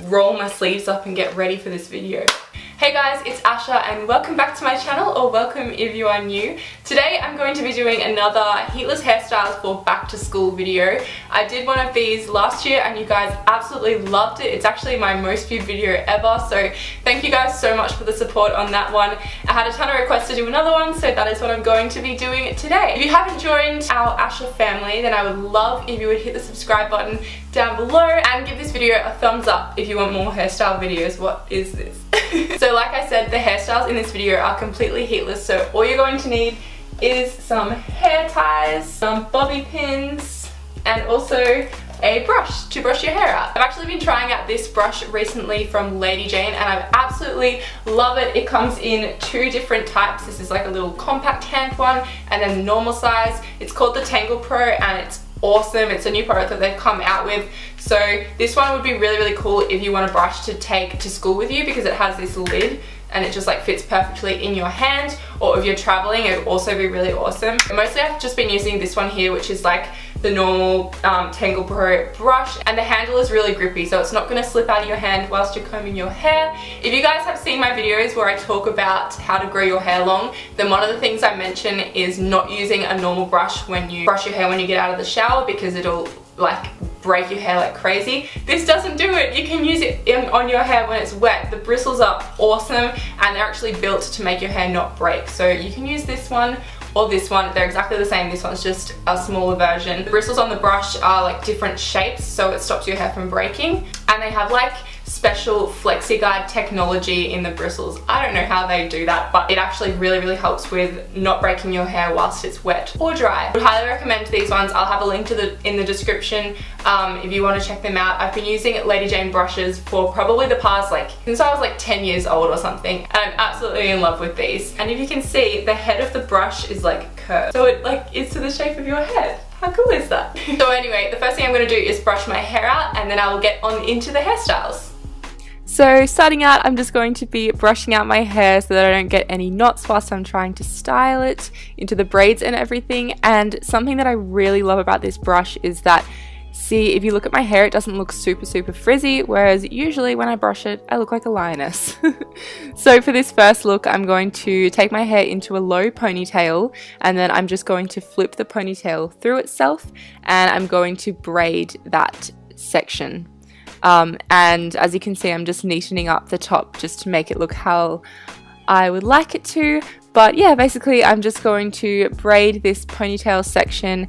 roll my sleeves up and get ready for this video. Hey guys, it's Asha and welcome back to my channel, or welcome if you are new. Today I'm going to be doing another heatless hairstyles for back to school video. I did one of these last year and you guys absolutely loved it. It's actually my most viewed video ever, so thank you guys so much for the support on that one. I had a ton of requests to do another one, so that is what I'm going to be doing today. If you haven't joined our Asha family, then I would love if you would hit the subscribe button down below and give this video a thumbs up if you want more hairstyle videos. What is this? So like I said, the hairstyles in this video are completely heatless, so all you're going to need is some hair ties, some bobby pins, and also a brush to brush your hair out. I've actually been trying out this brush recently from Lady Jane and I absolutely love it. It comes in two different types. This is like a little compact hand one and then the normal size. It's called the Tangle Pro and it's awesome. It's a new product that they've come out with. So this one would be really cool if you want a brush to take to school with you, because it has this lid and it just like fits perfectly in your hand, or if you're traveling it would also be really awesome. And mostly I've just been using this one here, which is like the normal Tangle Pro brush, and the handle is really grippy so it's not going to slip out of your hand whilst you're combing your hair. If you guys have seen my videos where I talk about how to grow your hair long, then one of the things I mention is not using a normal brush when you brush your hair when you get out of the shower, because it'll like break your hair like crazy. This doesn't do it. You can use it on your hair when it's wet. The bristles are awesome and they're actually built to make your hair not break. So you can use this one or this one. They're exactly the same. This one's just a smaller version. The bristles on the brush are like different shapes so it stops your hair from breaking, and they have like special FlexiGuide technology in the bristles. I don't know how they do that, but it actually really helps with not breaking your hair whilst it's wet or dry. I would highly recommend these ones. I'll have a link to in the description if you want to check them out. I've been using Lady Jane brushes for probably the past since I was like 10 years old or something, and I'm absolutely in love with these. And if you can see, the head of the brush is like curved, so it like is to the shape of your head. How cool is that? So anyway, the first thing I'm going to do is brush my hair out, and then I will get on into the hairstyles. So starting out, I'm just going to be brushing out my hair so that I don't get any knots whilst I'm trying to style it into the braids and everything. And something that I really love about this brush is that, see, if you look at my hair, it doesn't look super frizzy, whereas usually when I brush it, I look like a lioness. So for this first look, I'm going to take my hair into a low ponytail, and then I'm just going to flip the ponytail through itself, and I'm going to braid that section. And as you can see, I'm just neatening up the top just to make it look how I would like it to. But yeah, basically I'm just going to braid this ponytail section,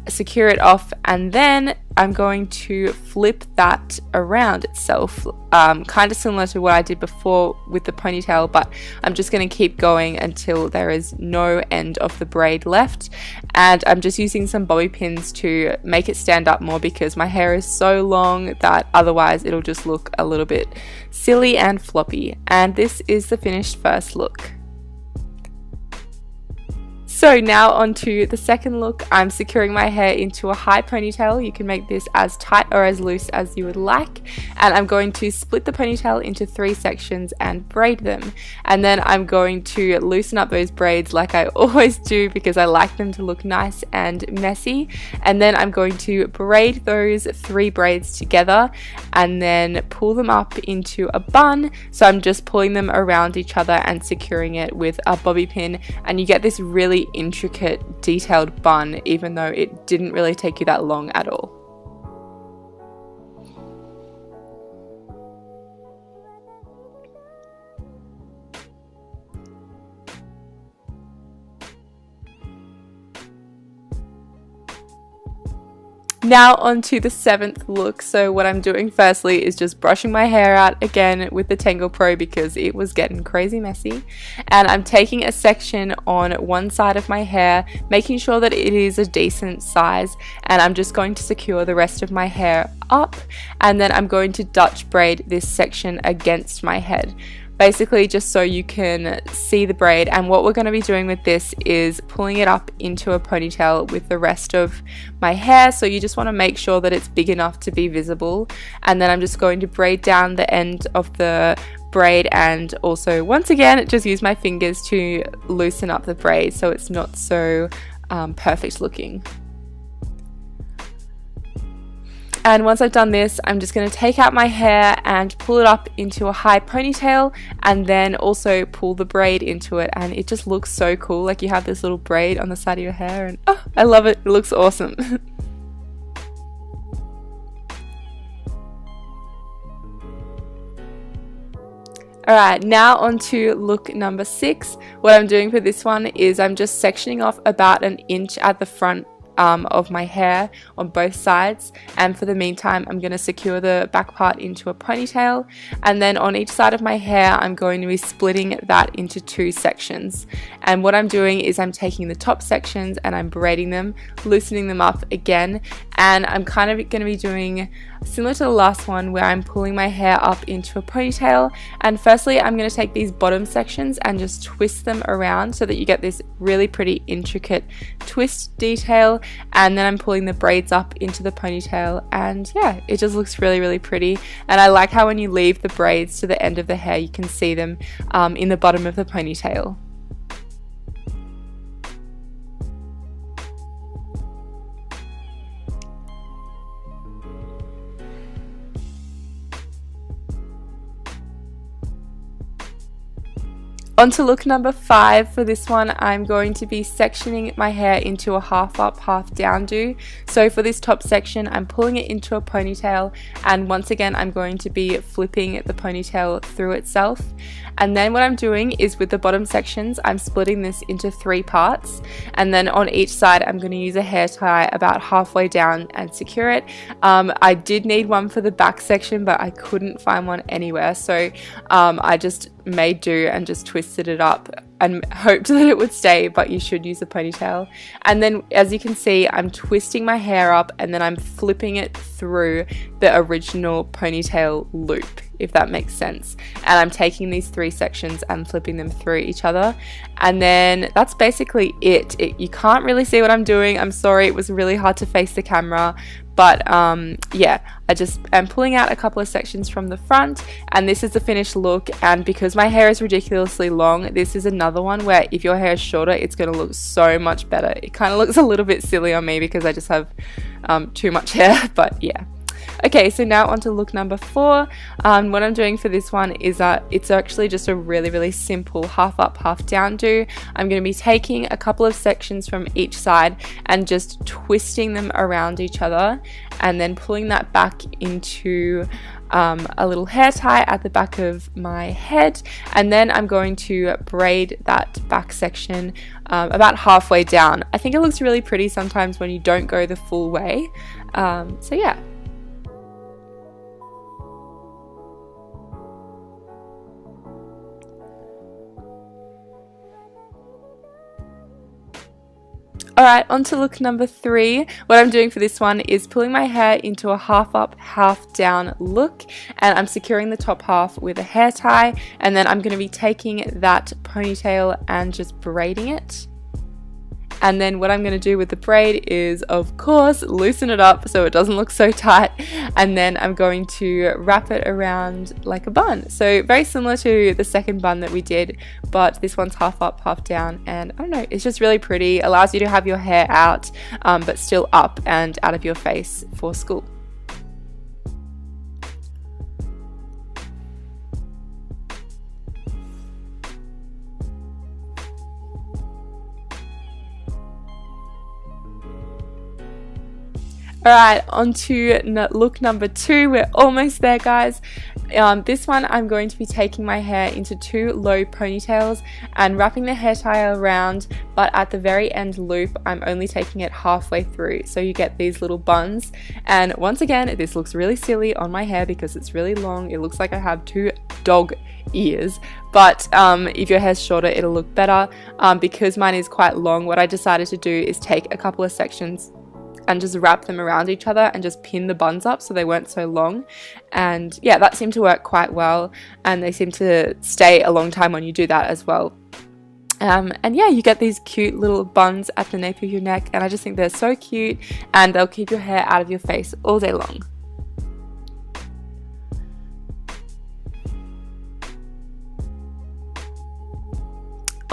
secure it off, and then I'm going to flip that around itself, kind of similar to what I did before with the ponytail, but I'm just going to keep going until there is no end of the braid left. And I'm just using some bobby pins to make it stand up more, because my hair is so long that otherwise it'll just look a little bit silly and floppy. And this is the finished first look. So now onto the second look. I'm securing my hair into a high ponytail. You can make this as tight or as loose as you would like. And I'm going to split the ponytail into 3 sections and braid them. And then I'm going to loosen up those braids like I always do, because I like them to look nice and messy. And then I'm going to braid those 3 braids together and then pull them up into a bun. So I'm just pulling them around each other and securing it with a bobby pin, and you get this really intricate detailed bun, even though it didn't really take you that long at all. Now onto the 7th look. So what I'm doing firstly is just brushing my hair out again with the Tangle Pro, because it was getting crazy messy, and I'm taking a section on one side of my hair, making sure that it is a decent size, and I'm just going to secure the rest of my hair up, and then I'm going to Dutch braid this section against my head, basically just so you can see the braid. And what we're going to be doing with this is pulling it up into a ponytail with the rest of my hair, so you just want to make sure that it's big enough to be visible. And then I'm just going to braid down the end of the braid, and also once again just use my fingers to loosen up the braid so it's not so perfect looking. And once I've done this, I'm just going to take out my hair and pull it up into a high ponytail, and then also pull the braid into it, and it just looks so cool. Like you have this little braid on the side of your hair, and oh, I love it. It looks awesome. Alright, now on to look number 6. What I'm doing for this one is I'm just sectioning off about an inch at the front of my hair on both sides, and for the meantime I'm going to secure the back part into a ponytail, and then on each side of my hair I'm going to be splitting that into 2 sections. And what I'm doing is I'm taking the top sections and I'm braiding them, loosening them up again, and I'm kind of going to be doing similar to the last one where I'm pulling my hair up into a ponytail. And firstly I'm going to take these bottom sections and just twist them around so that you get this really pretty intricate twist detail, and then I'm pulling the braids up into the ponytail, and yeah, it just looks really pretty. And I like how when you leave the braids to the end of the hair you can see them in the bottom of the ponytail. On to look number 5. For this one, I'm going to be sectioning my hair into a half up, half down do. So for this top section, I'm pulling it into a ponytail, and once again, I'm going to be flipping the ponytail through itself. And then what I'm doing is with the bottom sections, I'm splitting this into 3 parts, and then on each side, I'm going to use a hair tie about halfway down and secure it. I did need one for the back section, but I couldn't find one anywhere, so I just made do and just twisted it up and hoped that it would stay, but you should use a ponytail. And then as you can see, I'm twisting my hair up and then I'm flipping it through the original ponytail loop, if that makes sense. And I'm taking these 3 sections and flipping them through each other, and then that's basically it. You can't really see what I'm doing. I'm sorry, it was really hard to face the camera, but yeah, I'm pulling out a couple of sections from the front, and this is the finished look. And because my hair is ridiculously long, this is another one where if your hair is shorter, it's going to look so much better. It kind of looks a little bit silly on me because I just have too much hair, but yeah. Okay, so now on to look number 4. What I'm doing for this one is it's actually just a really simple half up, half down do. I'm going to be taking a couple of sections from each side and just twisting them around each other, and then pulling that back into a little hair tie at the back of my head, and then I'm going to braid that back section about halfway down. I think it looks really pretty sometimes when you don't go the full way, so yeah. Alright, on to look number 3. What I'm doing for this one is pulling my hair into a half up, half down look, and I'm securing the top half with a hair tie, and then I'm going to be taking that ponytail and just braiding it. And then what I'm going to do with the braid is, of course, loosen it up so it doesn't look so tight, and then I'm going to wrap it around like a bun. So very similar to the second bun that we did, but this one's half up, half down, and I don't know, it's just really pretty. Allows you to have your hair out, but still up and out of your face for school. Alright, on to look number 2. We're almost there, guys. This one I'm going to be taking my hair into 2 low ponytails and wrapping the hair tie around, but at the very end loop I'm only taking it halfway through, so you get these little buns. And once again, this looks really silly on my hair because it's really long. It looks like I have 2 dog ears, but if your hair's shorter it'll look better. Because mine is quite long, what I decided to do is take a couple of sections and just wrap them around each other and just pin the buns up so they weren't so long. And yeah, that seemed to work quite well, and they seem to stay a long time when you do that as well. And yeah, you get these cute little buns at the nape of your neck, and I just think they're so cute, and they'll keep your hair out of your face all day long.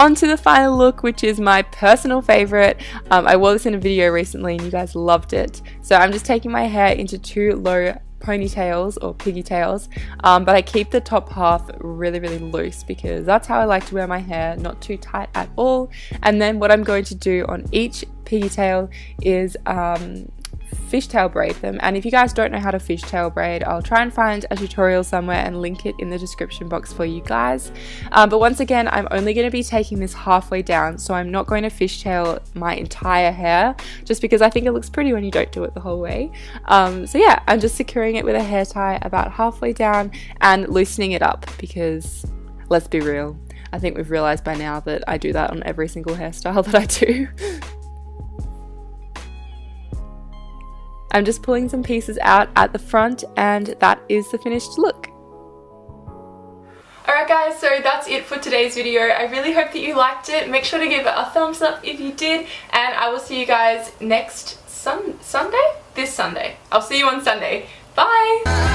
on to the final look, which is my personal favorite. I wore this in a video recently and you guys loved it. So I'm just taking my hair into 2 low ponytails or pigtails, but I keep the top half really loose because that's how I like to wear my hair, not too tight at all. And then what I'm going to do on each pigtail is fishtail braid them. And if you guys don't know how to fishtail braid, I'll try and find a tutorial somewhere and link it in the description box for you guys. But once again, I'm only going to be taking this halfway down, so I'm not going to fishtail my entire hair just because I think it looks pretty when you don't do it the whole way. So yeah, I'm just securing it with a hair tie about halfway down and loosening it up because let's be real, I think we've realized by now that I do that on every single hairstyle that I do. I'm just pulling some pieces out at the front and that is the finished look. Alright guys, so that's it for today's video. I really hope that you liked it. Make sure to give it a thumbs up if you did, and I will see you guys next Sunday? This Sunday. I'll see you on Sunday. Bye!